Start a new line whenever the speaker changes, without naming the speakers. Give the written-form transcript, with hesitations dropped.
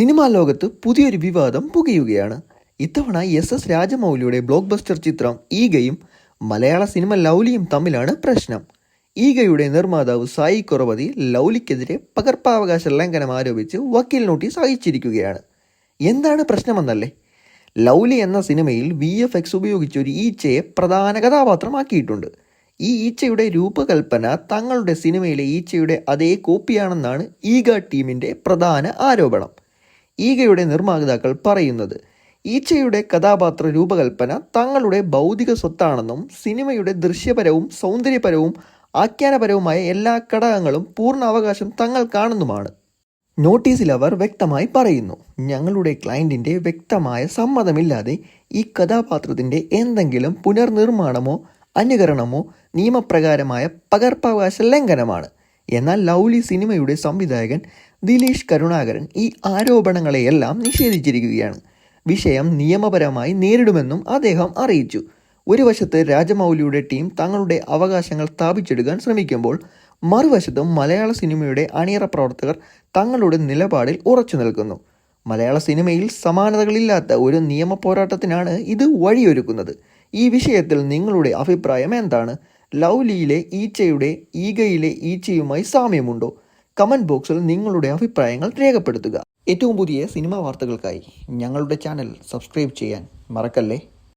Cinema ലോകത്ത് പുതിയൊരു വിവാദം പുകയുകയാണ്. ഇത്തവണ എസ് രാജമൗലിയുടെ ബ്ലോക്ക് ബസ്റ്റർ ചിത്രം ഈഗയും മലയാള സിനിമ ലൗലിയും തമ്മിലാണ് പ്രശ്നം. ഈഗയുടെ നിർമ്മാതാവ് സായി കൊറവതി ലൗലിക്കെതിരെ പകർപ്പവകാശ ലംഘനം ആരോപിച്ച് വക്കീൽ നോട്ടീസ് അയച്ചിരിക്കുകയാണ്. എന്താണ് പ്രശ്നമെന്നല്ലേ? ലൗലി എന്ന സിനിമയിൽ VFX ഉപയോഗിച്ച് ഒരു ഈച്ചയെ പ്രധാന കഥാപാത്രമാക്കിയിട്ടുണ്ട്. ഈ ഈച്ചയുടെ രൂപകൽപ്പന തങ്ങളുടെ സിനിമയിലെ ഈച്ചയുടെ അതേ കോപ്പിയാണെന്നാണ് ഈഗ ടീമിൻ്റെ പ്രധാന ആരോപണം. ഈഗയുടെ നിർമ്മാതാക്കൾ പറയുന്നത് ഈച്ചയുടെ കഥാപാത്ര രൂപകൽപ്പന തങ്ങളുടെ ഭൗതിക സ്വത്താണെന്നും സിനിമയുടെ ദൃശ്യപരവും സൗന്ദര്യപരവും ആഖ്യാനപരവുമായ എല്ലാ ഘടകങ്ങളും പൂർണ്ണ അവകാശം തങ്ങൾക്കാണെന്നുമാണ്. നോട്ടീസിൽ അവർ വ്യക്തമായി പറയുന്നു, ഞങ്ങളുടെ ക്ലയൻറ്റിൻ്റെ വ്യക്തമായ സമ്മതമില്ലാതെ ഈ കഥാപാത്രത്തിൻ്റെ എന്തെങ്കിലും പുനർനിർമ്മാണമോ അനുകരണമോ നിയമപ്രകാരമായ പകർപ്പവകാശ ലംഘനമാണ്. എന്നാൽ ലൗലി സിനിമയുടെ സംവിധായകൻ ദിലീഷ് കരുണാകരൻ ഈ ആരോപണങ്ങളെയെല്ലാം നിഷേധിച്ചിരിക്കുകയാണ്. വിഷയം നിയമപരമായി നേരിടുമെന്നും അദ്ദേഹം അറിയിച്ചു. ഒരു വശത്ത് രാജമൗലിയുടെ ടീം തങ്ങളുടെ അവകാശങ്ങൾ സ്ഥാപിച്ചെടുക്കാൻ ശ്രമിക്കുമ്പോൾ മറുവശത്തും മലയാള സിനിമയുടെ അണിയറ പ്രവർത്തകർ തങ്ങളുടെ നിലപാടിൽ ഉറച്ചു നിൽക്കുന്നു. മലയാള സിനിമയിൽ സമാനതകളില്ലാത്ത ഒരു നിയമ പോരാട്ടത്തിനാണ് ഇത് വഴിയൊരുക്കുന്നത്. ഈ വിഷയത്തിൽ നിങ്ങളുടെ അഭിപ്രായം എന്താണ്? ലൗലിയിലെ ഈച്ചയുടെ ഈഗയിലെ ഈച്ചയുമായി സാമ്യമുണ്ടോ? കമൻറ്റ് ബോക്സിൽ നിങ്ങളുടെ അഭിപ്രായങ്ങൾ രേഖപ്പെടുത്തുക. ഏറ്റവും പുതിയ സിനിമാ വാർത്തകൾക്കായി ഞങ്ങളുടെ ചാനൽ സബ്സ്ക്രൈബ് ചെയ്യാൻ മറക്കല്ലേ.